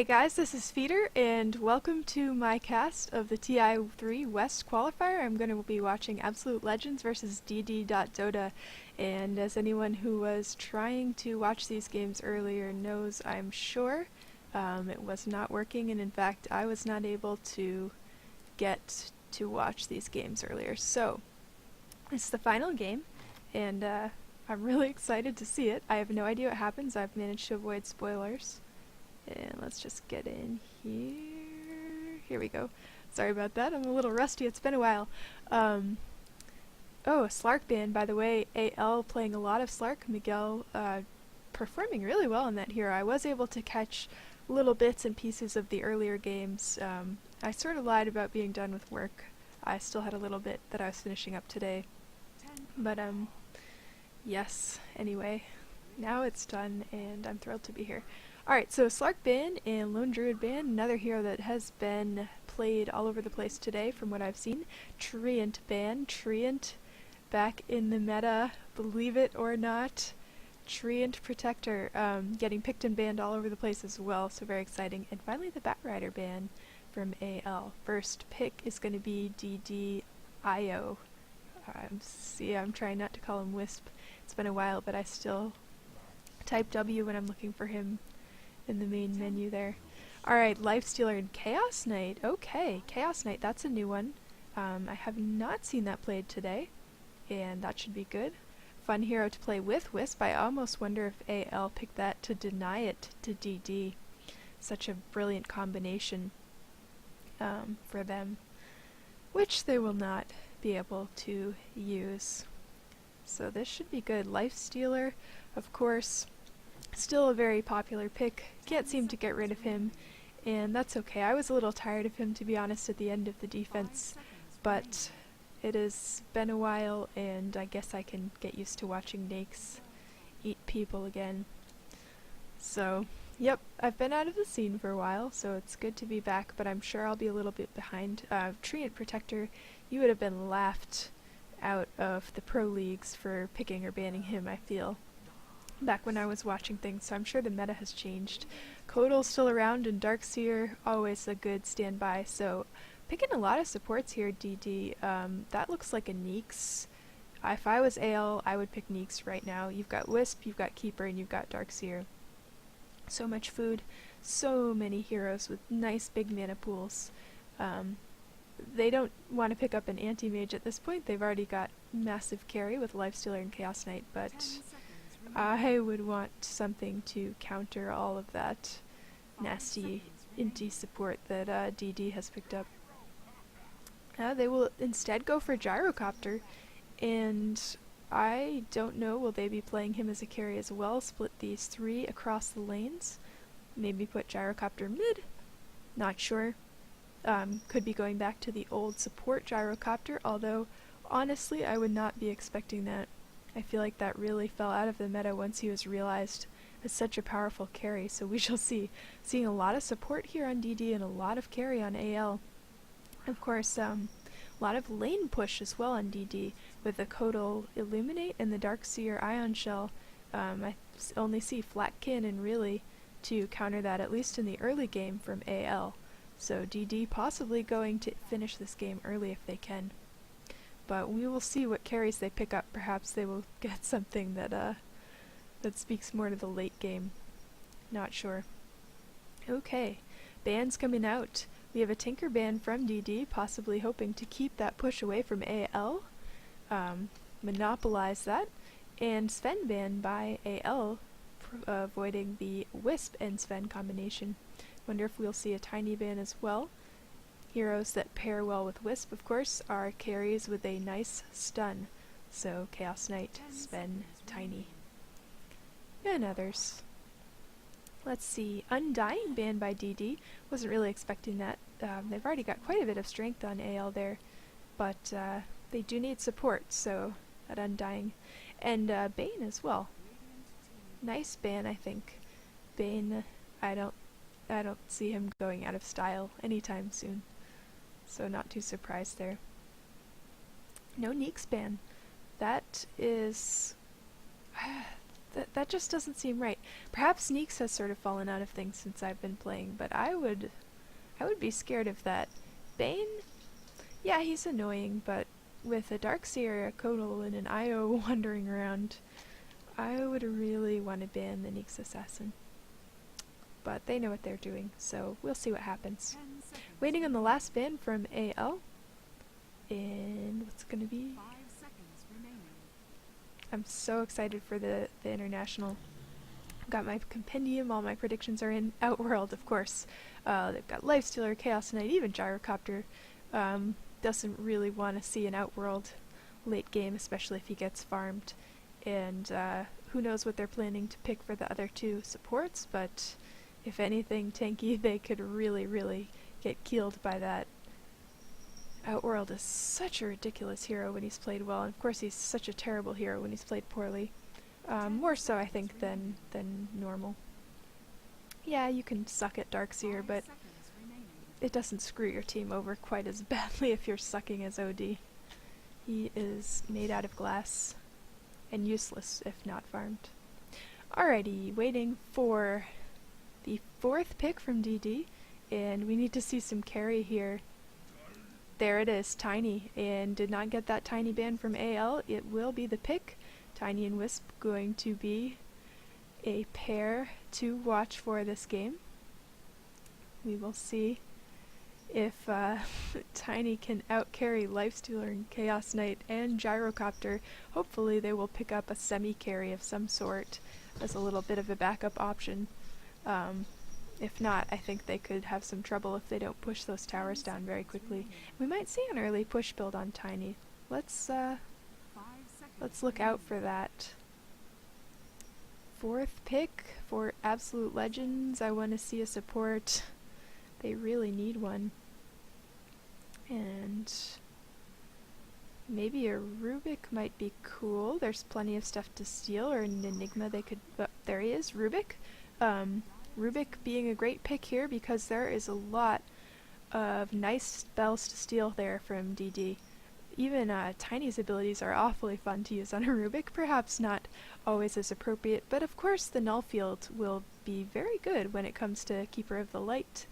Hey guys, this is Feeder, and welcome to my cast of the TI3 West Qualifier. I'm going to be watching Absolute Legends versus dd.Dota, and as anyone who was trying to watch these games earlier knows, I'm sure, it was not working, and in fact I was not able to get to watch these games earlier. So, it's the final game, and I'm really excited to see it. I have no idea what happens. I've managed to avoid spoilers. And let's just get in here. Here we go. Sorry about that. I'm a little rusty. It's been a while. Oh, Slark ban, by the way. AL playing a lot of Slark. Miguel performing really well in that hero. I was able to catch little bits and pieces of the earlier games. I sort of lied about being done with work. I still had a little bit that I was finishing up today. But, yes. Anyway, now it's done, and I'm thrilled to be here. Alright, so Slark ban and Lone Druid ban, another hero that has been played all over the place today from what I've seen. Treant ban, Treant back in the meta, believe it or not. Treant Protector getting picked and banned all over the place as well, so very exciting. And finally the Batrider ban from AL. First pick is going to be dd.Io. I'm trying not to call him Wisp. It's been a while, but I still type W when I'm looking for him in the main menu there. Alright, Lifestealer and Chaos Knight. Okay, Chaos Knight, that's a new one. I have not seen that played today, and that should be good. Fun hero to play with Wisp. I almost wonder if AL picked that to deny it to DD. Such a brilliant combination for them, which they will not be able to use. So this should be good. Lifestealer, of course, still a very popular pick. Can't seem to get rid of him, and that's okay. I was a little tired of him, to be honest, at the end of the defense, but it has been a while, and I guess I can get used to watching Nakes eat people again. So, yep, I've been out of the scene for a while, so it's good to be back, but I'm sure I'll be a little bit behind. Treant Protector, you would have been laughed out of the pro leagues for picking or banning him, I feel, back when I was watching things, so I'm sure the meta has changed. Kotal's still around, and Darkseer, always a good standby, so picking a lot of supports here, DD. That looks like a Neeks. If I was AL, I would pick Neeks right now. You've got Wisp, you've got Keeper, and you've got Darkseer. So much food, so many heroes with nice big mana pools. They don't want to pick up an anti-mage at this point. They've already got massive carry with Lifestealer and Chaos Knight, but I would want something to counter all of that nasty inti support that DD has picked up. They will instead go for Gyrocopter, and I don't know, will they be playing him as a carry as well? Split these three across the lanes? Maybe put Gyrocopter mid? Not sure. Could be going back to the old support Gyrocopter, although honestly I would not be expecting that. I feel like that really fell out of the meta once he was realized as such a powerful carry, so we shall see. Seeing a lot of support here on DD and a lot of carry on AL. Of course, a lot of lane push as well on DD, with the Kotal Illuminate and the Darkseer Ion Shell. I only see Flat Cannon really to counter that, at least in the early game from AL. So DD possibly going to finish this game early if they can. But we will see what carries they pick up. Perhaps they will get something that that speaks more to the late game. Not sure. Okay, bans coming out. We have a Tinker ban from DD, possibly hoping to keep that push away from AL, monopolize that, and Sven ban by AL, avoiding the Wisp and Sven combination. Wonder if we'll see a Tiny ban as well. Heroes that pair well with Wisp, of course, are carries with a nice stun. So Chaos Knight, Sven, Tiny, and others. Let's see, Undying banned by DD. Wasn't really expecting that. They've already got quite a bit of strength on AL there, but they do need support, so that Undying. And Bane as well. Nice ban, I think. Bane, I don't see him going out of style anytime soon, so not too surprised there. No Neeks ban. That is That just doesn't seem right. Perhaps Sneaks has sort of fallen out of things since I've been playing, but I would be scared of that. Bane? Yeah, he's annoying, but with a Darkseer, a Kodal, and an IO wandering around, I would really want to ban the Nyx Assassin. But they know what they're doing, so we'll see what happens. Waiting on the last ban from AL. And what's it gonna be? 5 seconds remaining. I'm so excited for the international. Got my compendium, all my predictions are in. Outworld, of course. They've got Lifestealer, Chaos Knight, even Gyrocopter. Doesn't really want to see an Outworld late game, especially if he gets farmed. And who knows what they're planning to pick for the other two supports, but if anything tanky, they could really get killed by that. Outworld is such a ridiculous hero when he's played well, and of course he's such a terrible hero when he's played poorly. More so, I think, than normal. Yeah, you can suck at Darkseer, but it doesn't screw your team over quite as badly if you're sucking as OD. He is made out of glass and useless if not farmed. Alrighty, waiting for the 4th pick from DD, and we need to see some carry here. There it is, Tiny, and did not get that Tiny ban from AL. It will be the pick. Tiny and Wisp going to be a pair to watch for this game. We will see if Tiny can out-carry Lifestealer and Chaos Knight and Gyrocopter. Hopefully they will pick up a semi-carry of some sort as a little bit of a backup option. If not, I think they could have some trouble if they don't push those towers down very quickly. We might see an early push build on Tiny. Let's look out for that. 4th pick for Absolute Legends. I want to see a support. They really need one. And maybe a Rubik might be cool. There's plenty of stuff to steal, or an Enigma they could... there he is, Rubik. Rubik being a great pick here because there is a lot of nice spells to steal there from DD. Even Tiny's abilities are awfully fun to use on a Rubik, perhaps not always as appropriate, but of course the Null Field will be very good when it comes to Keeper of the Light.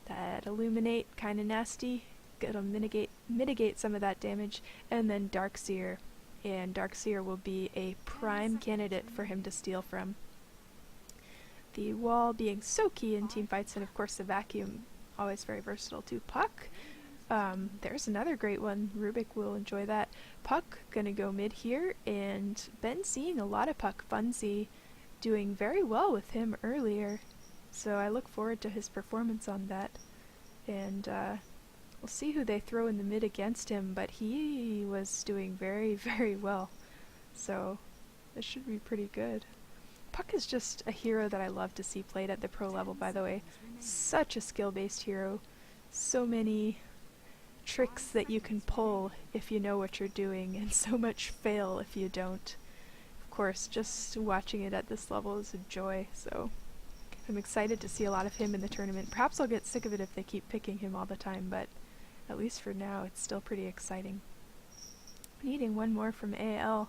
That Illuminate, kinda nasty, it'll mitigate some of that damage, and then Darkseer, and Darkseer will be a prime candidate for him to steal from. The wall being so key in team fights, and of course the vacuum, always very versatile too. Puck, there's another great one. Rubik will enjoy that. Puck gonna go mid here, and been seeing a lot of Puck. Funzy doing very well with him earlier, so I look forward to his performance on that. And we'll see who they throw in the mid against him, but he was doing very well, so this should be pretty good. Puck is just a hero that I love to see played at the pro level, by the way. Such a skill-based hero. So many tricks that you can pull if you know what you're doing, and so much fail if you don't. Of course, just watching it at this level is a joy, so I'm excited to see a lot of him in the tournament. Perhaps I'll get sick of it if they keep picking him all the time, but at least for now it's still pretty exciting. Needing one more from AL.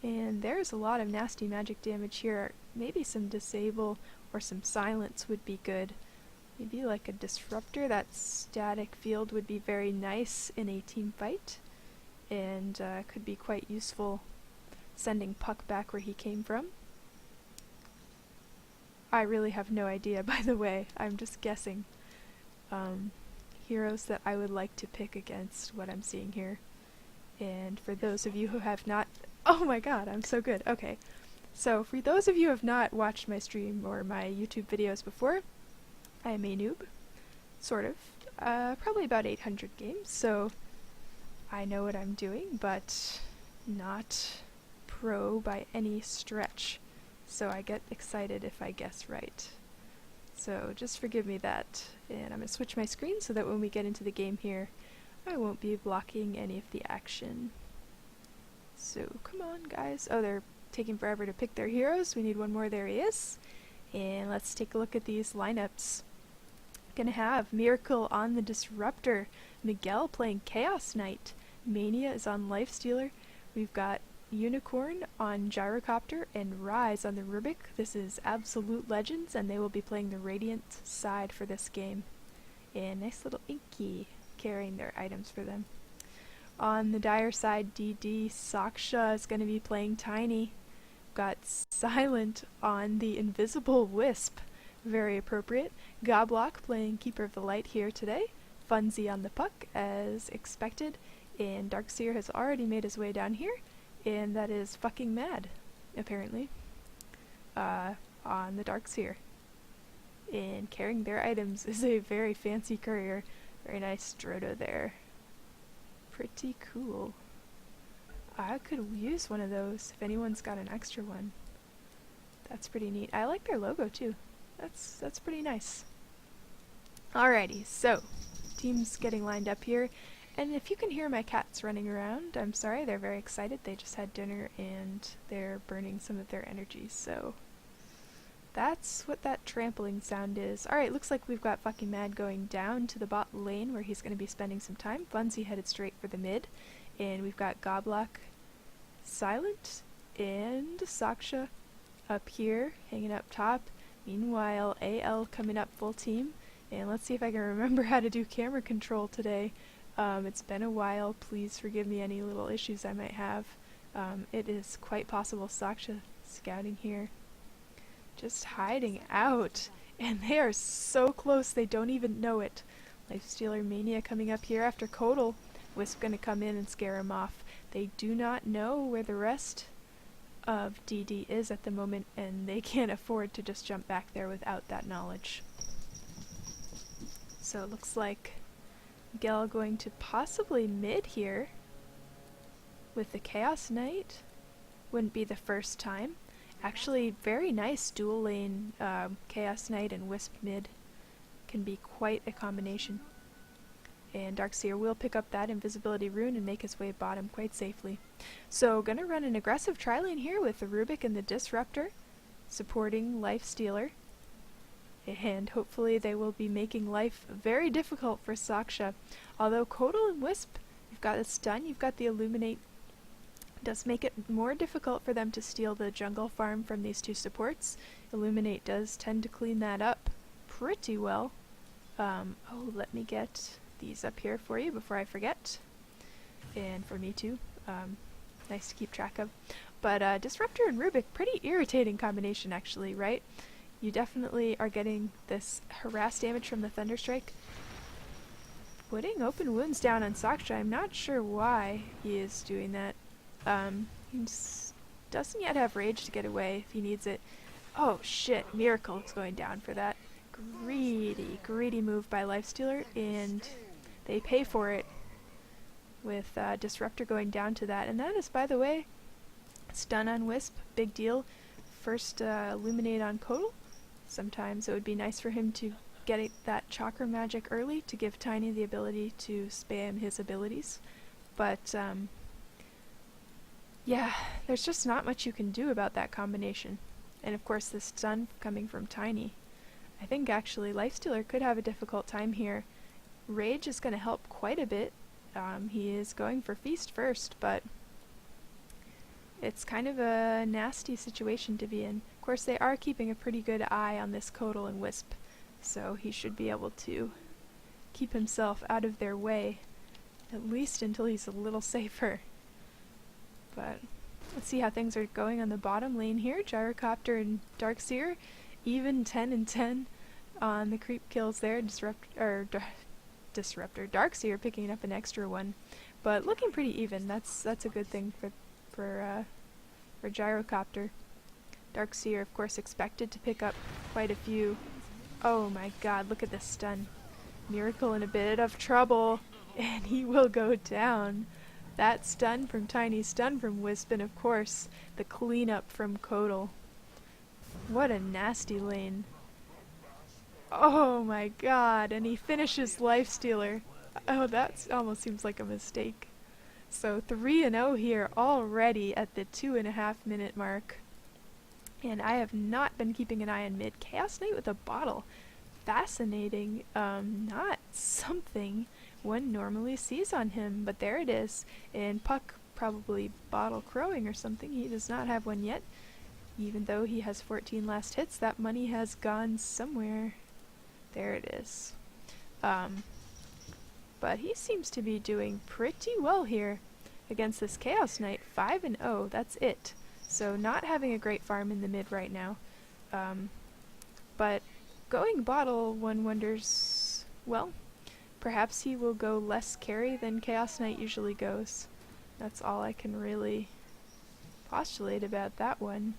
And there's a lot of nasty magic damage here. Maybe some disable or some silence would be good. Maybe like a disruptor. That static field would be very nice in a team fight, and could be quite useful sending Puck back where he came from. I really have no idea, by the way. I'm just guessing. Heroes that I would like to pick against what I'm seeing here. And for those of you who have not... Oh my god, I'm so good. Okay. So, for those of you who have not watched my stream or my YouTube videos before, I am a noob. Sort of. Probably about 800 games, so I know what I'm doing, but not pro by any stretch. So I get excited if I guess right. So just forgive me that. And I'm going to switch my screen so that when we get into the game here, I won't be blocking any of the action. So come on, guys. Oh, they're taking forever to pick their heroes. We need one more. There he is. And let's take a look at these lineups. Gonna have Miracle on the Disruptor, Miguel playing Chaos Knight, Mania is on Lifestealer, we've got Unicorn on Gyrocopter and Rise on the Rubik. This is Absolute Legends, and they will be playing the Radiant side for this game. And nice little Inky carrying their items for them. On the Dire side, dd.Saksha is going to be playing Tiny. Got Silent on the Invisible Wisp, very appropriate. Goblock playing Keeper of the Light here today. Funzy on the Puck, as expected. And Darkseer has already made his way down here, and that is fucking mad, apparently, on the Darkseer. And carrying their items is a very fancy courier. Very nice Drodo there. Pretty cool. I could use one of those if anyone's got an extra one. That's pretty neat. I like their logo too. That's pretty nice. Alrighty, so teams getting lined up here. And if you can hear my cats running around, I'm sorry, they're very excited. They just had dinner and they're burning some of their energy, so that's what that trampling sound is. Alright, looks like we've got fucking Mad going down to the bot lane where he's going to be spending some time. Funzy headed straight for the mid, and we've got Goblock, Silent, and Saksha up here, hanging up top. Meanwhile, AL coming up full team, and let's see if I can remember how to do camera control today. It's been a while, please forgive me any little issues I might have. It is quite possible Saksha scouting here. Just hiding out, and they are so close they don't even know it. Lifestealer Mania coming up here after Kodal. Wisp gonna come in and scare him off. They do not know where the rest of DD is at the moment, and they can't afford to just jump back there without that knowledge. So it looks like Gel going to possibly mid here with the Chaos Knight. Wouldn't be the first time. Actually, very nice dual lane Chaos Knight and Wisp mid. Can be quite a combination. And Darkseer will pick up that invisibility rune and make his way bottom quite safely. So gonna run an aggressive tri-lane here with the Rubik and the Disruptor supporting Lifestealer. And hopefully they will be making life very difficult for Saksha. Although Kodal and Wisp, you've got a stun, you've got the Illuminate, does make it more difficult for them to steal the jungle farm from these two supports. Illuminate does tend to clean that up pretty well. Oh, let me get these up here for you before I forget. And for me too. Nice to keep track of. But Disruptor and Rubik, pretty irritating combination actually, right? You definitely are getting this harass damage from the Thunderstrike. Putting open wounds down on Saksha, I'm not sure why he is doing that. He doesn't yet have rage to get away if he needs it. Oh shit, Miracle is going down for that. Greedy move by Lifestealer, and they pay for it with Disruptor going down to that. And that is, by the way, stun on Wisp, big deal. First Illuminate on Kodal. Sometimes it would be nice for him to get that chakra magic early to give Tiny the ability to spam his abilities. But yeah, there's just not much you can do about that combination. And of course the stun coming from Tiny. I think actually Lifestealer could have a difficult time here. Rage is going to help quite a bit. He is going for Feast first, but it's kind of a nasty situation to be in. Of course, they are keeping a pretty good eye on this Kodal and Wisp, so he should be able to keep himself out of their way, at least until he's a little safer. But let's see how things are going on the bottom lane here. Gyrocopter and Darkseer, even 10 and 10 on the creep kills there. Disruptor, Darkseer picking up an extra one, but looking pretty even. That's a good thing for Gyrocopter. Darkseer, of course, expected to pick up quite a few. Oh my god, look at this stun. Miracle in a bit of trouble, and he will go down. That stun from Tiny, stun from Wisp, and of course, the cleanup from Kodal. What a nasty lane. Oh my god, and he finishes Lifestealer. Oh, that almost seems like a mistake. So 3-0 here already at the 2.5 minute mark. And I have not been keeping an eye on mid. Chaos Knight with a bottle. Fascinating. Not something one normally sees on him, but there it is. And Puck probably bottle crowing or something. He does not have one yet. Even though he has 14 last hits, that money has gone somewhere. There it is. But he seems to be doing pretty well here against this Chaos Knight. 5-0, that's it. So not having a great farm in the mid right now. But going bottle, one wonders, well, perhaps he will go less carry than Chaos Knight usually goes. That's all I can really postulate about that one.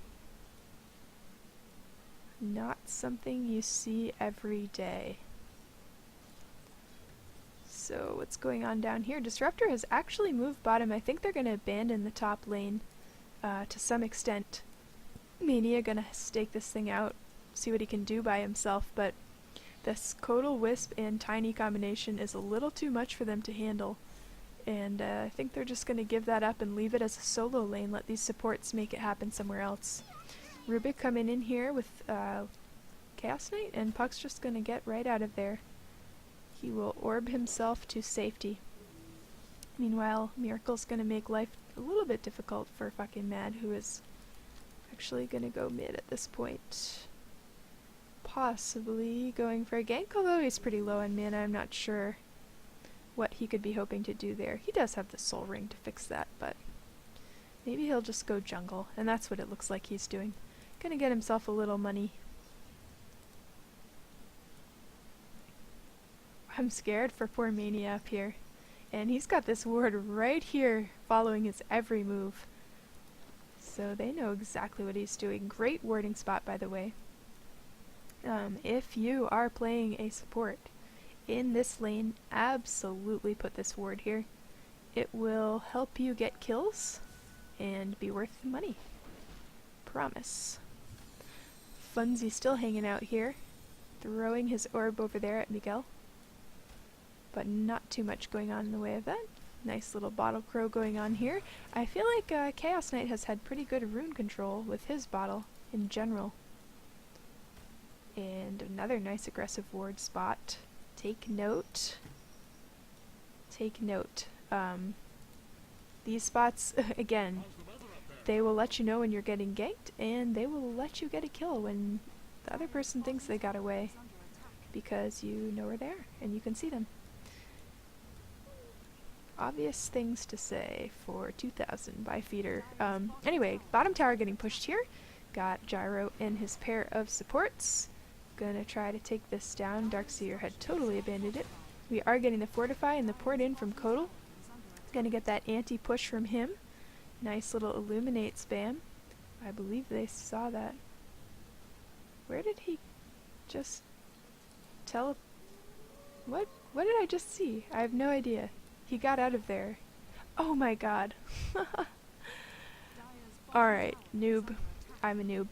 Not something you see every day. So what's going on down here? Disruptor has actually moved bottom. I think they're going to abandon the top lane to some extent. Mania going to stake this thing out, see what he can do by himself, but this Codal Wisp and Tiny combination is a little too much for them to handle. And I think they're just going to give that up and leave it as a solo lane, let these supports make it happen somewhere else. Rubik coming in here with Chaos Knight, and Puck's just going to get right out of there. He will orb himself to safety. Meanwhile, Miracle's going to make life a little bit difficult for fucking Mad, who is actually going to go mid at this point. Possibly going for a gank, although he's pretty low on mana. I'm not sure what he could be hoping to do there. He does have the Soul Ring to fix that, but maybe he'll just go jungle, and that's what it looks like he's doing. Gonna get himself a little money. I'm scared for poor Mania up here. And he's got this ward right here following his every move. So they know exactly what he's doing. Great warding spot, by the way. If you are playing a support in this lane, absolutely put this ward here. It will help you get kills and be worth the money. Promise. Funzy still hanging out here, throwing his orb over there at Miguel. But not too much going on in the way of that. Nice little bottle crow going on here. I feel like Chaos Knight has had pretty good rune control with his bottle in general. And another nice aggressive ward spot. Take note. Take note. These spots, again, they will let you know when you're getting ganked, and they will let you get a kill when the other person thinks they got away, because you know we're there and you can see them. Obvious things to say for 2000 by Feeder. Anyway, bottom tower getting pushed here. Got Gyro and his pair of supports. Gonna try to take this down. Darkseer had totally abandoned it. We are getting the Fortify and the port in from Codal. Gonna get that anti-push from him. Nice little Illuminate spam. I believe they saw that. Where did he just tele... What did I just see? I have no idea. He got out of there. Oh my god. Alright, noob. I'm a noob.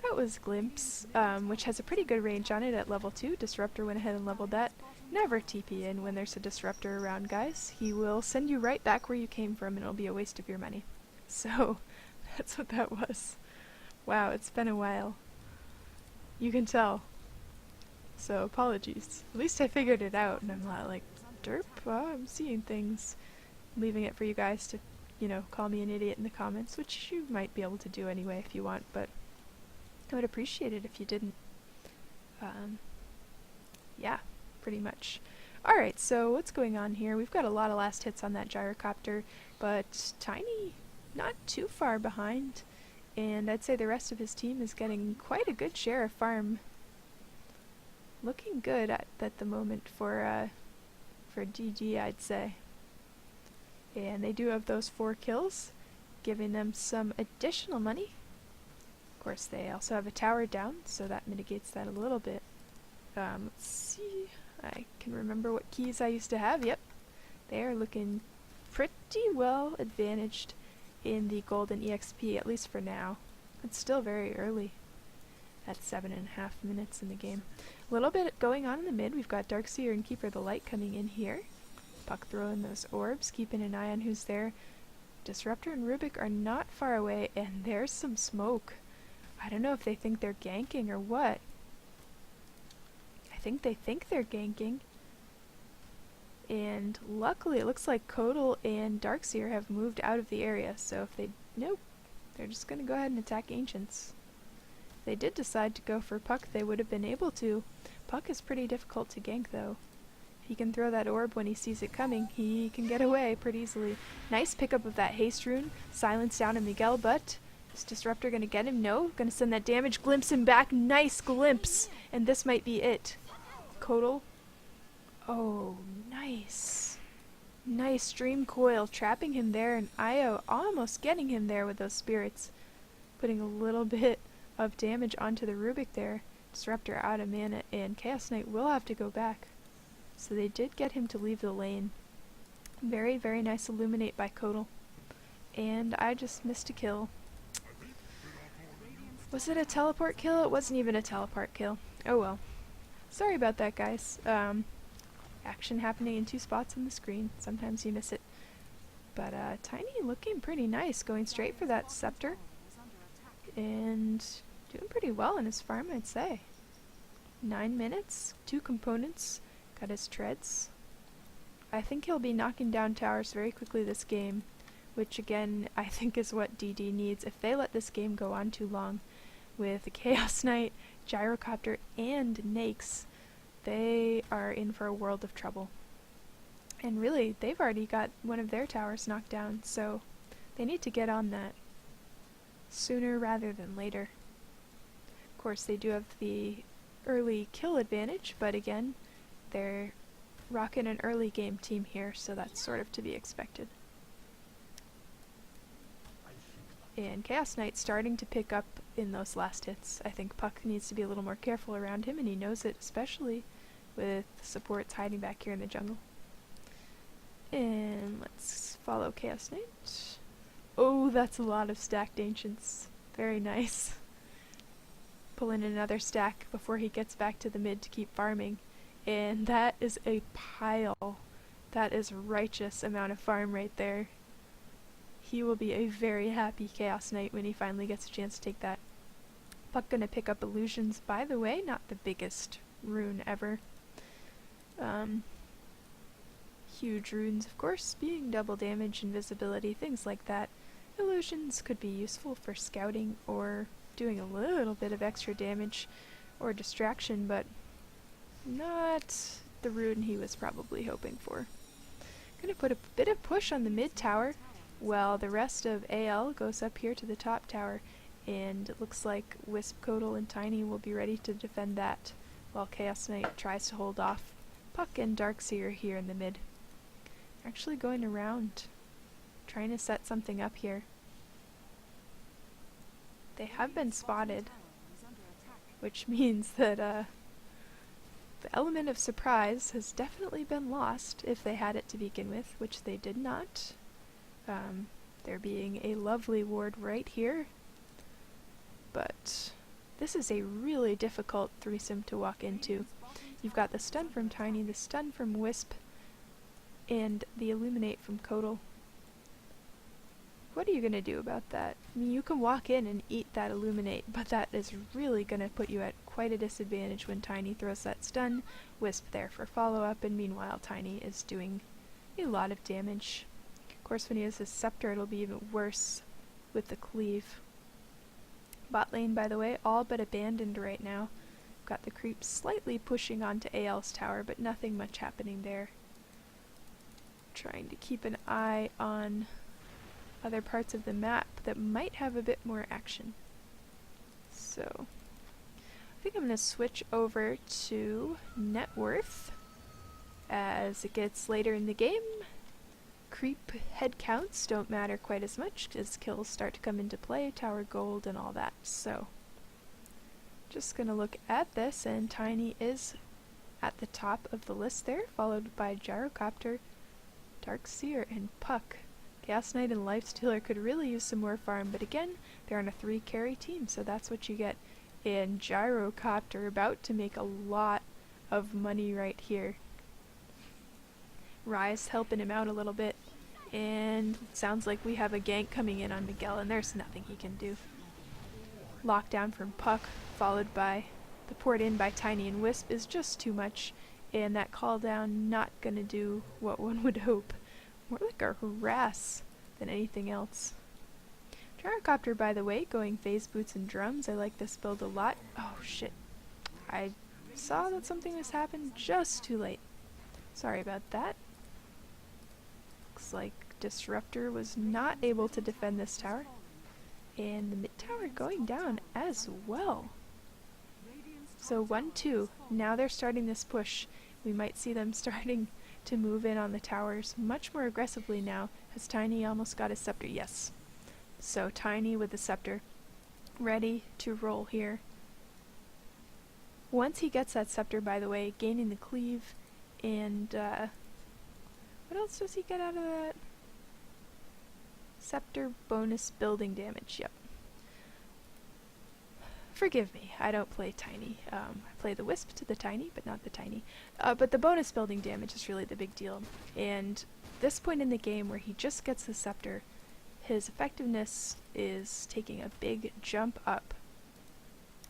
That was Glimpse, which has a pretty good range on it at level 2. Disruptor went ahead and leveled that. Never TP in when there's a Disruptor around, guys. He will send you right back where you came from and it'll be a waste of your money. So, that's what that was. Wow, it's been a while. You can tell. So, apologies. At least I figured it out and I'm not like, derp, I'm seeing things. Leaving it for you guys to, you know, call me an idiot in the comments, which you might be able to do anyway if you want, but I would appreciate it if you didn't. Yeah, pretty much. Alright, so what's going on here? We've got a lot of last hits on that gyrocopter, but Tiny not too far behind, and I'd say the rest of his team is getting quite a good share of farm. Looking good at the moment for DD, I'd say. And they do have those 4 kills, giving them some additional money. Of course, they also have a tower down, so that mitigates that a little bit. Let's see. I can remember what keys I used to have. Yep. They are looking pretty well advantaged in the golden EXP, at least for now. It's still very early at 7.5 minutes in the game. A little bit going on in the mid. We've got Darkseer and Keeper of the Light coming in here. Puck throwing those orbs, keeping an eye on who's there. Disruptor and Rubik are not far away, and there's some smoke. I don't know if they think they're ganking or what. I think they think they're ganking. And luckily it looks like Kodal and Darkseer have moved out of the area, so if they... Nope. They're just gonna go ahead and attack Ancients. If they did decide to go for Puck, they would have been able to. Puck is pretty difficult to gank though. If he can throw that orb when he sees it coming, he can get away pretty easily. Nice pickup of that haste rune. Silence down to Miguel, but is Disruptor gonna get him? No. Gonna send that damage. Glimpse him back. Nice glimpse! And this might be it. Kodal. Oh, nice. Nice Dream Coil, trapping him there, and Io almost getting him there with those spirits. Putting a little bit of damage onto the Rubik there. Disruptor out of mana, and Chaos Knight will have to go back. So they did get him to leave the lane. Very, very nice Illuminate by Kodal. And I just missed a kill. Was it a teleport kill? It wasn't even a teleport kill. Oh well. Sorry about that, guys. Action happening in two spots on the screen. Sometimes you miss it. But Tiny looking pretty nice, going straight for that scepter. And doing pretty well in his farm, I'd say. 9 minutes, 2 components. Got his treads. I think he'll be knocking down towers very quickly this game, which again I think is what DD needs. If they let this game go on too long with Chaos Knight, Gyrocopter, and Nakes, they are in for a world of trouble. And really, they've already got one of their towers knocked down, so they need to get on that sooner rather than later. Of course, they do have the early kill advantage, but again, they're rocking an early game team here, so that's sort of to be expected. And Chaos Knight starting to pick up in those last hits. I think Puck needs to be a little more careful around him, and he knows it, especially with supports hiding back here in the jungle. And let's follow Chaos Knight. Oh, that's a lot of stacked Ancients. Very nice. Pull in another stack before he gets back to the mid to keep farming. And that is a pile. That is righteous amount of farm right there. He will be a very happy Chaos Knight when he finally gets a chance to take that. Puck gonna pick up Illusions, by the way, not the biggest rune ever. Huge runes, of course, being double damage, invisibility, things like that. Illusions could be useful for scouting or doing a little bit of extra damage or distraction, but not the rune he was probably hoping for. Gonna put a bit of push on the mid tower while the rest of AL goes up here to the top tower, and it looks like Wisp, Kodal, and Tiny will be ready to defend that while Chaos Knight tries to hold off Puck and Darkseer here in the mid. Actually going around, trying to set something up here. They have been spotted, which means that the element of surprise has definitely been lost if they had it to begin with, which they did not. There being a lovely ward right here, but this is a really difficult threesome to walk into. You've got the stun from Tiny, the stun from Wisp, and the Illuminate from Kodal. What are you gonna do about that? I mean, you can walk in and eat that Illuminate, but that is really gonna put you at quite a disadvantage when Tiny throws that stun. Wisp there for follow-up, and meanwhile Tiny is doing a lot of damage. Of course, when he has his Scepter, it'll be even worse with the Cleave. Bot lane, by the way, all but abandoned right now. Got the creeps slightly pushing onto AL's tower, but nothing much happening there. Trying to keep an eye on other parts of the map that might have a bit more action. So, I think I'm going to switch over to net worth as it gets later in the game. Creep head counts don't matter quite as much as kills start to come into play, tower gold and all that. So, just going to look at this, and Tiny is at the top of the list there, followed by Gyrocopter, Darkseer, and Puck. Chaos Knight and Lifestealer could really use some more farm, but again, they're on a 3 carry team, so that's what you get. And Gyrocopter about to make a lot of money right here. Rise helping him out a little bit, and it sounds like we have a gank coming in on Miguel, and there's nothing he can do. Lockdown from Puck, followed by the port in by Tiny and Wisp, is just too much, and that call down not gonna do what one would hope. More like a harass than anything else. Gyrocopter, by the way, going phase boots and drums. I like this build a lot. Oh shit. I saw that something was happening just too late. Sorry about that. Looks like Disruptor was not able to defend this tower. And the mid tower going down as well. So 1-2. Now they're starting this push. We might see them starting to move in on the towers much more aggressively now. Has Tiny almost got his scepter? Yes. So Tiny with the scepter, ready to roll here. Once he gets that scepter, by the way, gaining the cleave, and what else does he get out of that? Scepter bonus building damage, yep. Forgive me, I don't play Tiny. I play the Wisp to the Tiny, but not the Tiny. But the bonus building damage is really the big deal. And this point in the game where he just gets the scepter, his effectiveness is taking a big jump up,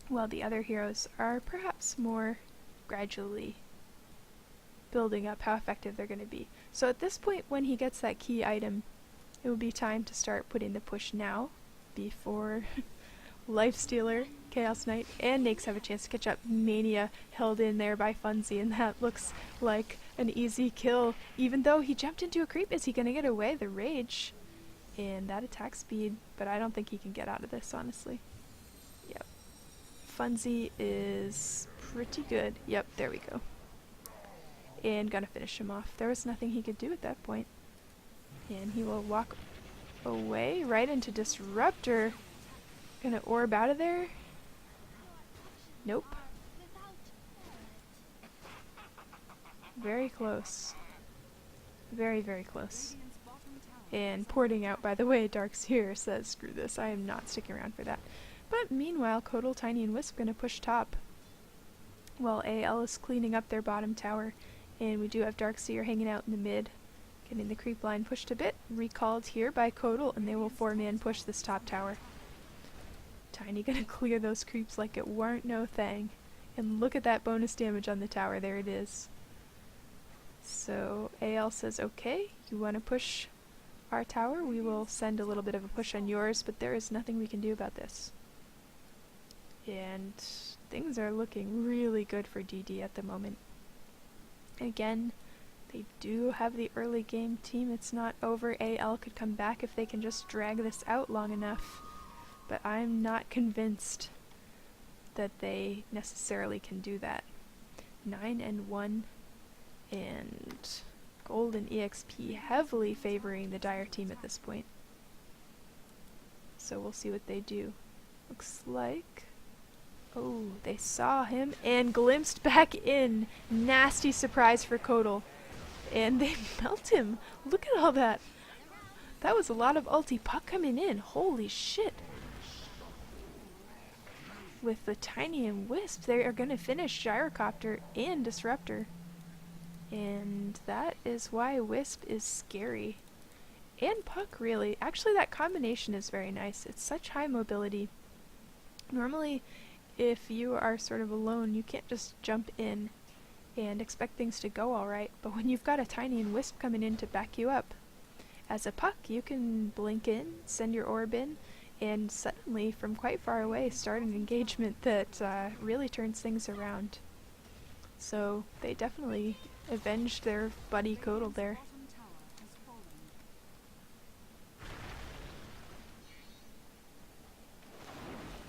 while the other heroes are perhaps more gradually building up how effective they're going to be. So at this point, when he gets that key item, it would be time to start putting the push now, before Lifestealer, Chaos Knight, and Nakes have a chance to catch up. Mania held in there by Funzy, and that looks like an easy kill. Even though he jumped into a creep, is he going to get away? The Rage and that attack speed, but I don't think he can get out of this, honestly. Yep. Funzy is pretty good. Yep, there we go. And gonna finish him off. There was nothing he could do at that point. And he will walk away right into Disruptor. Gonna orb out of there? Nope. Very close. Very, very close. And porting out, by the way, Darkseer says, screw this, I am not sticking around for that. But meanwhile, Kodal, Tiny, and Wisp gonna push top, while AL is cleaning up their bottom tower, and we do have Darkseer hanging out in the mid, getting the creep line pushed a bit, recalled here by Kodal, and they will 4-man push this top tower. Tiny gonna clear those creeps like it weren't no thing, and look at that bonus damage on the tower, there it is. So AL says, okay, you wanna push our tower, we will send a little bit of a push on yours, but there is nothing we can do about this. And things are looking really good for DD at the moment. Again, they do have the early game team. It's not over. AL could come back if they can just drag this out long enough. But I'm not convinced that they necessarily can do that. 9-1 and Gold and EXP heavily favoring the Dire team at this point. So we'll see what they do. Looks like... oh, they saw him and glimpsed back in. Nasty surprise for Kodal. And they melt him. Look at all that. That was a lot of ulti. Puck coming in. Holy shit. With the Tiny and Wisp, they are going to finish Gyrocopter and Disruptor. And that is why Wisp is scary. And Puck, really. Actually, that combination is very nice. It's such high mobility. Normally, if you are sort of alone, you can't just jump in and expect things to go alright. But when you've got a Tiny and Wisp coming in to back you up, as a Puck, you can blink in, send your orb in, and suddenly, from quite far away, start an engagement that really turns things around. So, they definitely avenged their buddy Kodal there.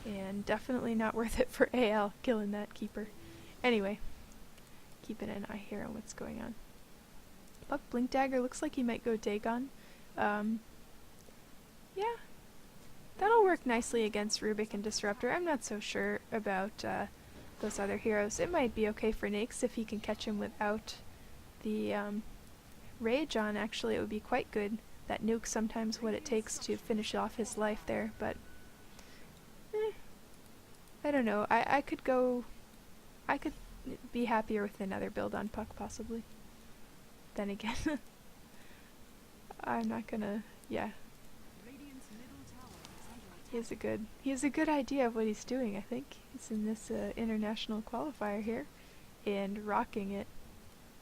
And definitely not worth it for AL killing that keeper. Anyway, keeping an eye here on what's going on. Puck Blink Dagger looks like he might go Dagon. Yeah, that'll work nicely against Rubik and Disruptor. I'm not so sure about those other heroes. It might be okay for Nakes if he can catch him without the Rage on. Actually, it would be quite good. That nuke's sometimes what it takes to finish off his life there, but I don't know. I could be happier with another build on Puck, possibly. Then again, I'm not gonna, yeah. He has a good idea of what he's doing, I think. He's in this international qualifier here, and rocking it.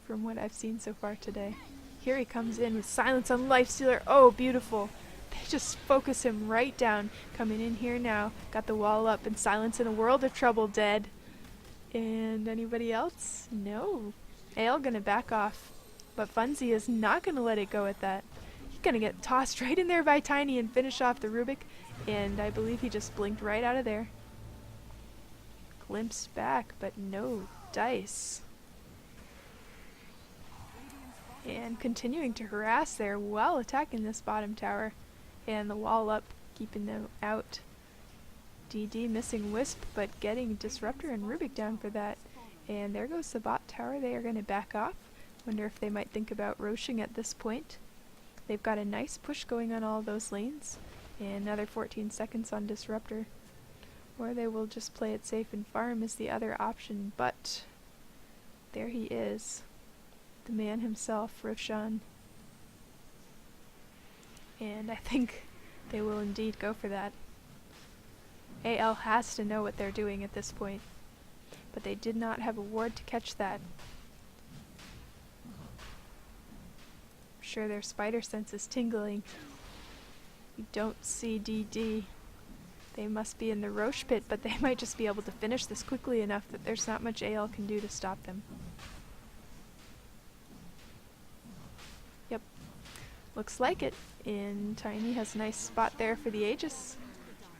from what I've seen so far today. Here he comes in with silence on Lifestealer. Oh, beautiful. They just focus him right down. Coming in here now. Got the wall up, and silence in a world of trouble dead. And anybody else? No. Ale gonna back off. But Funzy is not gonna let it go at that. He's gonna get tossed right in there by Tiny and finish off the Rubik. And I believe he just blinked right out of there. Glimpse back, but no dice. And continuing to harass there while attacking this bottom tower. And the wall up, keeping them out. DD missing Wisp, but getting Disruptor and Rubik down for that. And there goes the bot tower. They are going to back off. Wonder if they might think about roshing at this point. They've got a nice push going on all those lanes. And another 14 seconds on Disruptor. Or they will just play it safe and farm is the other option. But there he is. The man himself, Roshan. And I think they will indeed go for that. AL has to know what they're doing at this point. But they did not have a ward to catch that. I'm sure their spider sense is tingling. You don't see DD. They must be in the Roche pit, but they might just be able to finish this quickly enough that there's not much AL can do to stop them. Yep. Looks like it. And Tiny has a nice spot there for the Aegis.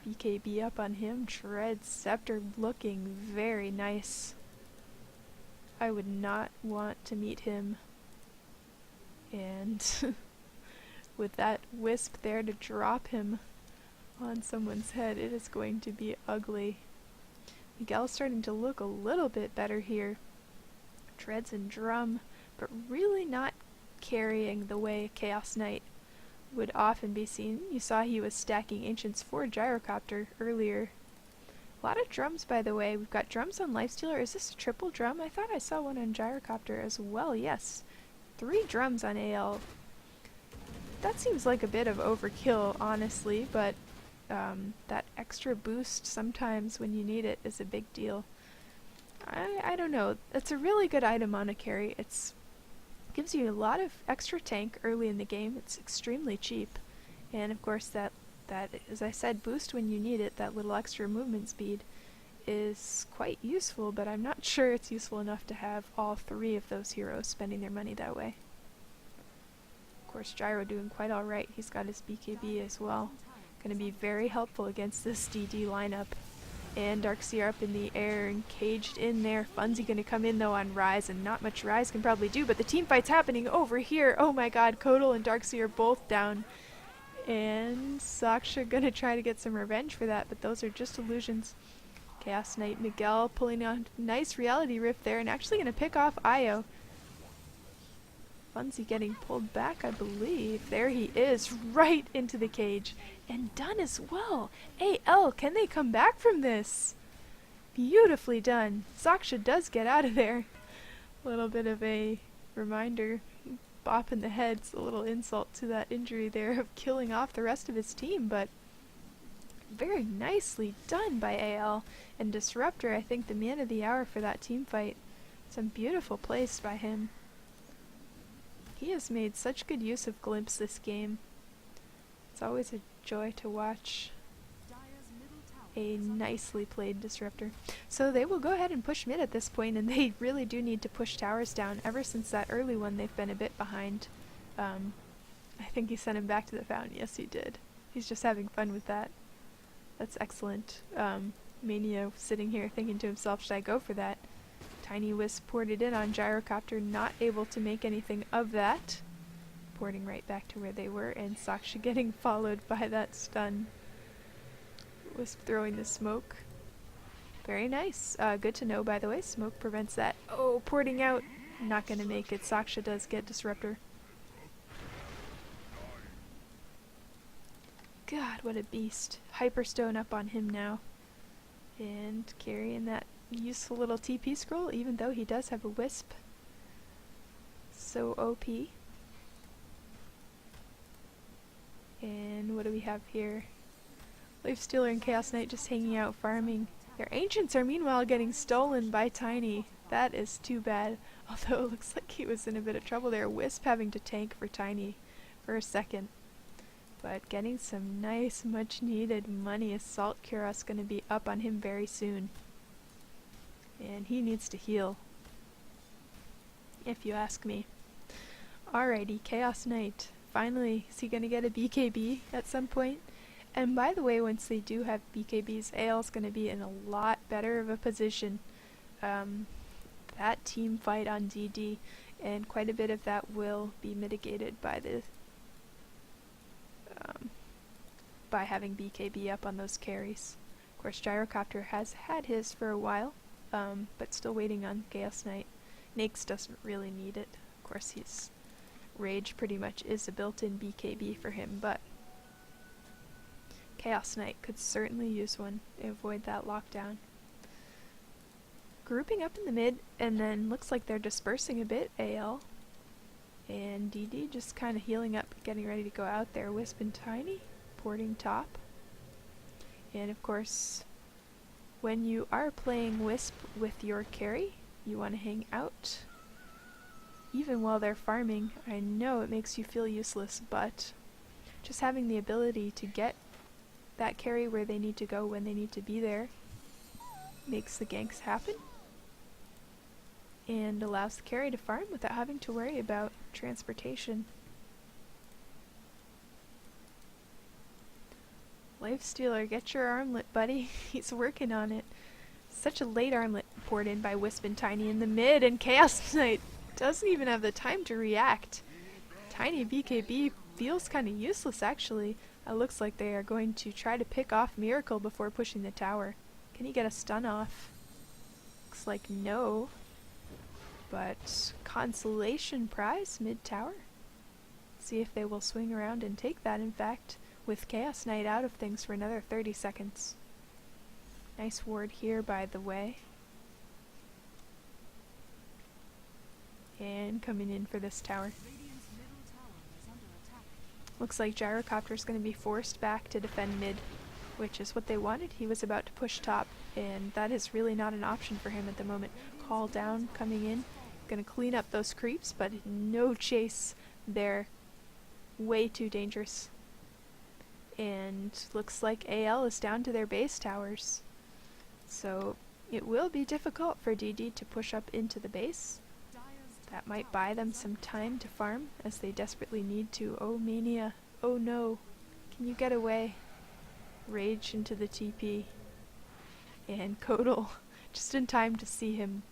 BKB up on him. Tread Scepter looking very nice. I would not want to meet him. And with that Wisp there to drop him on someone's head, it is going to be ugly. Miguel's starting to look a little bit better here. Treads and Drum, but really not carrying the way Chaos Knight would often be seen. You saw he was stacking Ancients for Gyrocopter earlier. A lot of drums, by the way. We've got drums on Lifestealer. Is this a triple drum? I thought I saw one on Gyrocopter as well. Yes. 3 drums on AL. That seems like a bit of overkill, honestly, but that extra boost sometimes when you need it is a big deal. I don't know. It's a really good item on a carry. It's gives you a lot of extra tank early in the game. It's extremely cheap. And of course that, as I said, boost when you need it, that little extra movement speed, is quite useful, but I'm not sure it's useful enough to have all 3 of those heroes spending their money that way. Of course, Gyro doing quite alright. He's got his BKB as well. Going to be very helpful against this DD lineup. And Darkseer up in the air and caged in there. Funzy going to come in though on Rise, and not much Rise can probably do, but the team fight's happening over here. Oh my god, Kodal and Darkseer both down. And Saksha going to try to get some revenge for that, but those are just illusions. Chaos Knight Miguel pulling on nice Reality Rift there, and actually going to pick off Io. Funzy getting pulled back, I believe. There he is, right into the cage. And done as well. AL, can they come back from this? Beautifully done. Saksha does get out of there. A little bit of a reminder. Bop in the head's a little insult to that injury there of killing off the rest of his team, but very nicely done by AL. And Disruptor, I think, the man of the hour for that team fight. Some beautiful plays by him. He has made such good use of Glimpse this game. It's always a joy to watch a nicely played Disruptor. So they will go ahead and push mid at this point, and they really do need to push towers down. Ever since that early one, they've been a bit behind. I think he sent him back to the fountain. Yes, he did. He's just having fun with that. That's excellent. Mania sitting here thinking to himself, should I go for that? Tiny Wisp ported in on Gyrocopter, not able to make anything of that. Porting right back to where they were, and Saksha getting followed by that stun. Wisp throwing the smoke. Very nice. Good to know, by the way. Smoke prevents that. Oh, porting out. Not gonna make it. Saksha does get Disruptor. God, what a beast. Hyperstone up on him now. And carrying that useful little TP scroll, even though he does have a Wisp. So OP. And what do we have here? Lifestealer and Chaos Knight just hanging out farming. Their Ancients are meanwhile getting stolen by Tiny. That is too bad. Although it looks like he was in a bit of trouble there. Wisp having to tank for Tiny for a second. But getting some nice, much needed money. Assault Kuros going to be up on him very soon. And he needs to heal, if you ask me. Alrighty, Chaos Knight. Finally, is he going to get a BKB at some point? And by the way, once they do have BKBs, AL's going to be in a lot better of a position. That team fight on DD, and quite a bit of that will be mitigated by the by having BKB up on those carries. Of course, Gyrocopter has had his for a while, but still waiting on Chaos Knight. Nyx doesn't really need it. Of course, Rage pretty much is a built-in BKB for him, but Chaos Knight could certainly use one to avoid that lockdown. Grouping up in the mid, and then looks like they're dispersing a bit, AL. And DD just kind of healing up, getting ready to go out there. Wisp and Tiny porting top. And of course, when you are playing Wisp with your carry, you want to hang out. Even while they're farming, I know it makes you feel useless, but just having the ability to get that carry where they need to go when they need to be there makes the ganks happen. And allows the carry to farm without having to worry about transportation. Lifestealer, get your armlet, buddy. He's working on it. Such a late armlet poured in by Wisp and Tiny in the mid, and Chaos Knight doesn't even have the time to react. Tiny BKB feels kind of useless, actually. It looks like they are going to try to pick off Miracle before pushing the tower. Can he get a stun off? Looks like no. But consolation prize mid-tower. See if they will swing around and take that, in fact, with Chaos Knight out of things for another 30 seconds. Nice ward here, by the way. And coming in for this tower. Looks like Gyrocopter's going to be forced back to defend mid, which is what they wanted. He was about to push top, and that is really not an option for him at the moment. Call down coming in. Going to clean up those creeps, but no chase there. Way too dangerous. And looks like AL is down to their base towers. So it will be difficult for DD to push up into the base. That might buy them some time to farm, as they desperately need to. Oh, Mania. Oh no. Can you get away? Rage into the TP. And Kodal, just in time to see him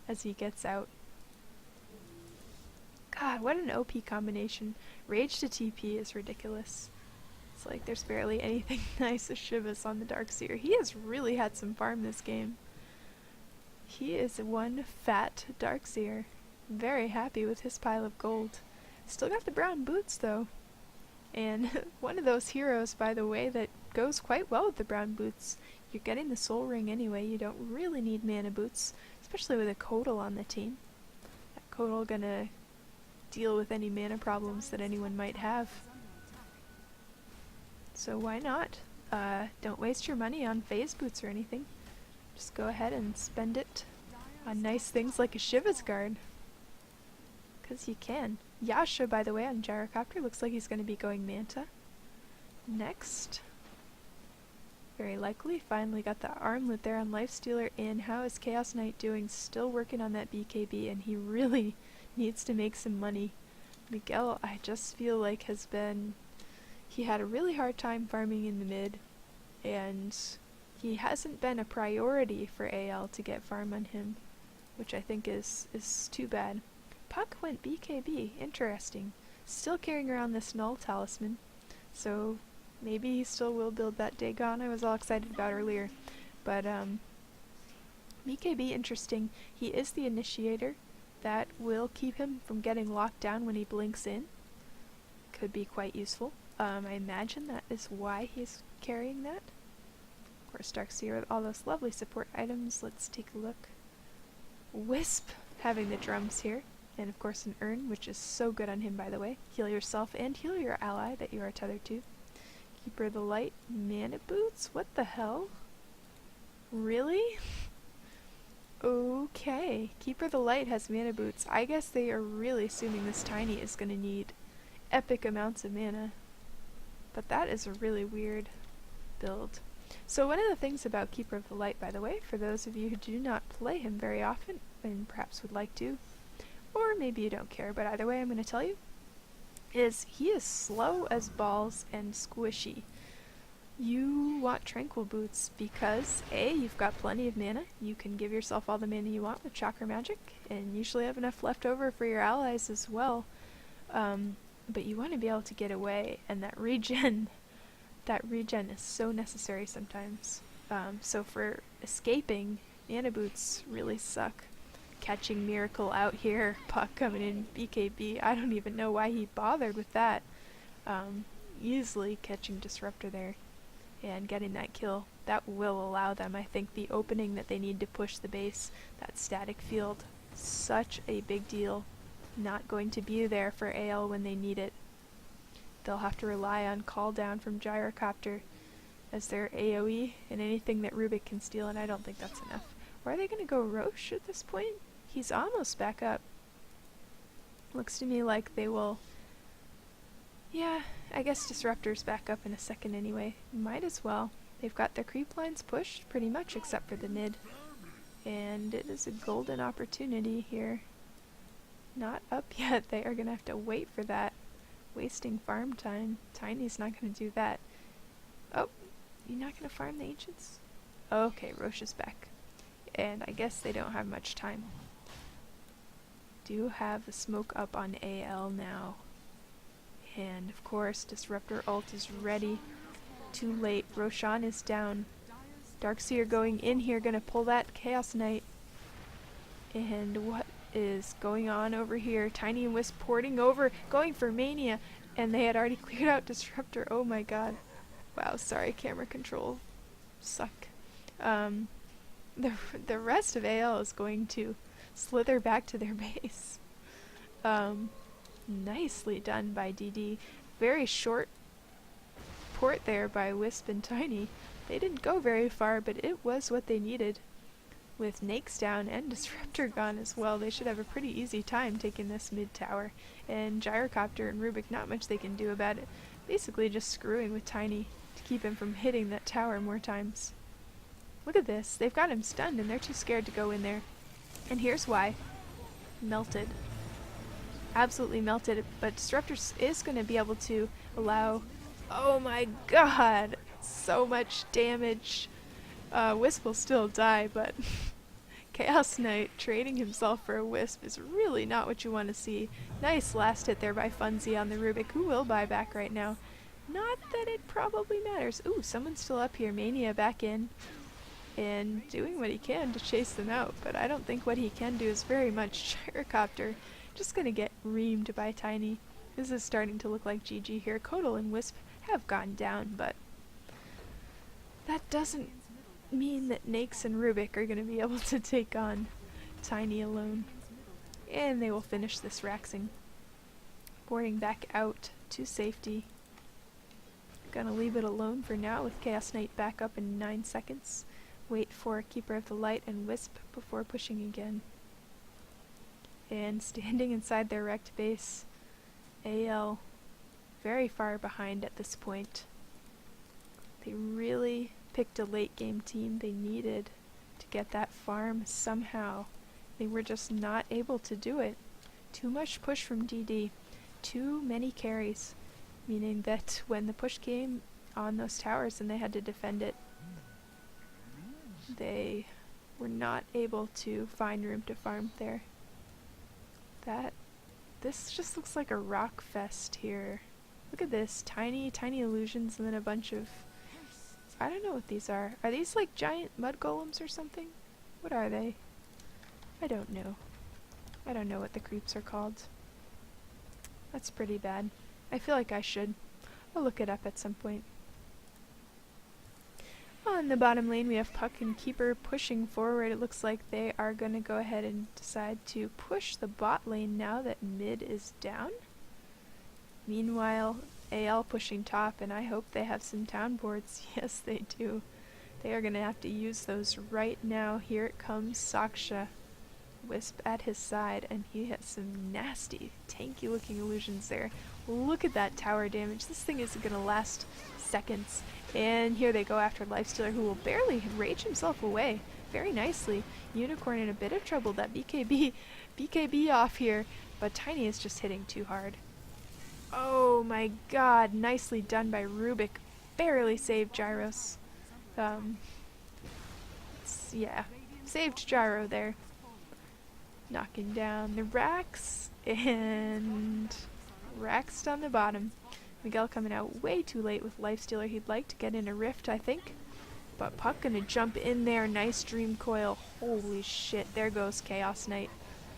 as he gets out. God, what an OP combination. Rage to TP is ridiculous. It's like there's barely anything nice as Shivas on the Darkseer. He has really had some farm this game. He is one fat Darkseer. Very happy with his pile of gold. Still got the brown boots though. And one of those heroes, by the way, that goes quite well with the brown boots. You're getting the soul ring anyway. You don't really need mana boots, especially with a Kodal on the team. That Kodal gonna deal with any mana problems that anyone might have. So why not? Don't waste your money on phase boots or anything. Just go ahead and spend it on nice things like a Shiva's Guard. Because you can. Yasha, by the way, on Gyrocopter looks like he's going to be going Manta. Next. Very likely. Finally got the armlet there on Lifestealer. And how is Chaos Knight doing? Still working on that BKB, and he really needs to make some money. Miguel, I just feel like he had a really hard time farming in the mid, and he hasn't been a priority for AL to get farm on him, which I think is too bad. Puck went BKB, interesting. Still carrying around this null talisman, so maybe he still will build that Dagon I was all excited about earlier. But BKB, interesting. He is the initiator. That will keep him from getting locked down when he blinks in. Could be quite useful. I imagine that is why he's carrying that. Of course, Darkseer with all those lovely support items. Let's take a look. Wisp having the drums here. And of course an urn, which is so good on him, by the way. Heal yourself and heal your ally that you are tethered to. Keeper of the Light. Mana boots? What the hell? Really? Okay, Keeper of the Light has mana boots. I guess they are really assuming this Tiny is going to need epic amounts of mana. But that is a really weird build. So one of the things about Keeper of the Light, by the way, for those of you who do not play him very often, and perhaps would like to, or maybe you don't care, but either way I'm going to tell you, is he is slow as balls and squishy. You want Tranquil Boots because A, you've got plenty of mana, you can give yourself all the mana you want with Chakra Magic, and usually have enough left over for your allies as well. But you want to be able to get away, and that regen is so necessary sometimes. So for escaping, mana boots really suck. Catching Miracle out here, Puck coming in BKB, I don't even know why he bothered with that. Easily catching Disruptor there and getting that kill. That will allow them, I think, the opening that they need to push the base, that static field. Such a big deal. Not going to be there for AL when they need it. They'll have to rely on call down from Gyrocopter as their AoE and anything that Rubik can steal, and I don't think that's enough. Or are they going to go Roche at this point? He's almost back up. Looks to me like they will... Yeah, I guess Disruptor's back up in a second anyway. Might as well. They've got their creep lines pushed pretty much except for the mid. And it is a golden opportunity here. Not up yet. They are going to have to wait for that. Wasting farm time. Tiny's not going to do that. Oh, you're not going to farm the Ancients? Okay, Roche is back. And I guess they don't have much time. Do have the smoke up on AL now. And of course, Disruptor ult is ready. Too late. Roshan is down. Darkseer going in here, gonna pull that Chaos Knight. And what is going on over here? Tiny and Wisp porting over, going for Mania. And they had already cleared out Disruptor. Oh my god. Wow, sorry, camera control. Suck. The rest of AL is going to slither back to their base. Nicely done by DD. Very short port there by Wisp and Tiny. They didn't go very far, but it was what they needed. With Nakes down and Disruptor gone as well, they should have a pretty easy time taking this mid tower. And Gyrocopter and Rubik, not much they can do about it. Basically just screwing with Tiny to keep him from hitting that tower more times. Look at this. They've got him stunned and they're too scared to go in there. And here's why. Melted. Absolutely melted, but Disruptor is going to be able to allow... Oh my god! So much damage. Wisp will still die, but Chaos Knight trading himself for a Wisp is really not what you want to see. Nice last hit there by Funzy on the Rubik, who will buy back right now. Not that it probably matters. Ooh, someone's still up here. Mania back in and doing what he can to chase them out, but I don't think what he can do is very much. Gyrocopter just gonna get reamed by Tiny. This is starting to look like GG here. Kodal and Wisp have gone down, but that doesn't mean that Nakes and Rubik are gonna be able to take on Tiny alone. And they will finish this Raxing. Boarding back out to safety. Gonna leave it alone for now with Chaos Knight back up in 9 seconds. Wait for Keeper of the Light and Wisp before pushing again. And standing inside their wrecked base, AL very far behind at this point. They really picked a late game team they needed to get that farm somehow. They were just not able to do it. Too much push from DD. Too many carries. Meaning that when the push came on those towers and they had to defend it, they were not able to find room to farm there. This just looks like a rock fest here. Look at this, tiny illusions and then a bunch of... I don't know what these are. Are these like giant mud golems or something? What are they? I don't know. I don't know what the creeps are called. That's pretty bad. I feel like I should. I'll look it up at some point. On the bottom lane we have Puck and Keeper pushing forward. It looks like they are going to go ahead and decide to push the bot lane now that mid is down. Meanwhile, AL pushing top, and I hope they have some town boards. Yes, they do. They are going to have to use those right now. Here it comes, Saksha. Wisp at his side, and he has some nasty, tanky looking illusions there. Look at that tower damage. This thing isn't going to last seconds. And here they go after Lifestealer, who will barely rage himself away very nicely. Unicorn in a bit of trouble. That BKB off here, but Tiny is just hitting too hard. Oh my god, nicely done by Rubik. Barely saved Gyros. Yeah, saved Gyro there. Knocking down the racks, and racks on the bottom. Miguel coming out way too late with Lifestealer. He'd like to get in a rift, I think. But Puck gonna jump in there. Nice Dream Coil. Holy shit, there goes Chaos Knight.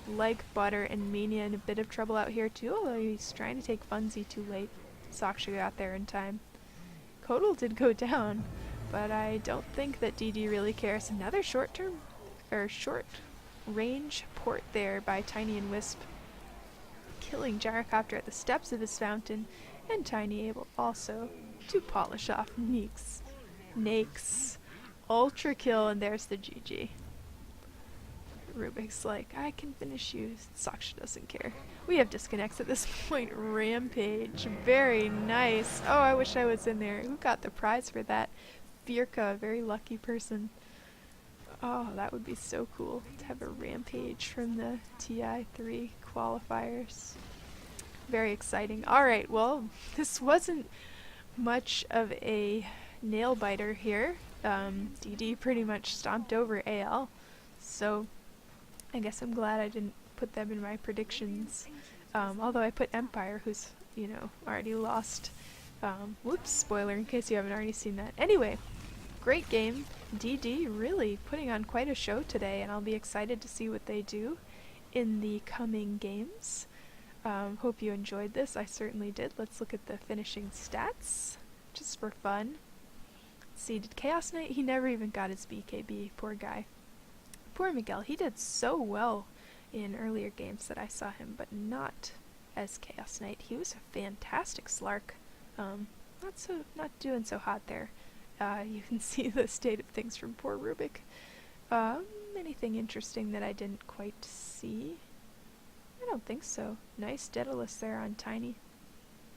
Like butter, and Mania in a bit of trouble out here too, although he's trying to take Funzy too late. Saksha got there in time. Kodal did go down, but I don't think that DD really cares. Another short range port there by Tiny and Wisp, killing Gyrocopter at the steps of his fountain, and Tiny able also to polish off Nakes. Ultra kill, and there's the GG. Rubik's like, I can finish you. Saksha doesn't care. We have disconnects at this point. Rampage. Very nice. Oh, I wish I was in there. Who got the prize for that? Firka, a very lucky person. Oh, that would be so cool to have a Rampage from the TI3 qualifiers. Very exciting. Alright, well, this wasn't much of a nail biter here. DD pretty much stomped over AL, so I guess I'm glad I didn't put them in my predictions. Although I put Empire, who's, you know, already lost. Whoops, spoiler in case you haven't already seen that. Anyway, great game. DD really putting on quite a show today, and I'll be excited to see what they do in the coming games. Hope you enjoyed this. I certainly did. Let's look at the finishing stats, just for fun. Let's see, did Chaos Knight? He never even got his BKB. Poor guy. Poor Miguel. He did so well in earlier games that I saw him, but not as Chaos Knight. He was a fantastic Slark. Not doing so hot there. You can see the state of things from poor Rubik. Anything interesting that I didn't quite see? I don't think so. Nice Daedalus there on Tiny.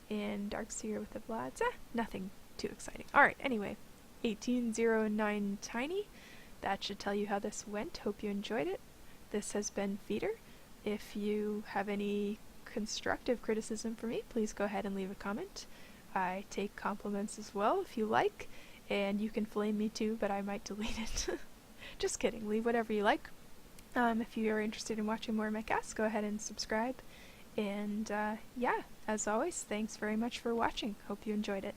And Darkseer with the Vlads. Nothing too exciting. Alright, anyway. 1809 Tiny. That should tell you how this went. Hope you enjoyed it. This has been Feeder. If you have any constructive criticism for me, please go ahead and leave a comment. I take compliments as well if you like. And you can flame me too, but I might delete it. Just kidding. Leave whatever you like. If you are interested in watching more of my casts, go ahead and subscribe. And yeah, as always, thanks very much for watching. Hope you enjoyed it.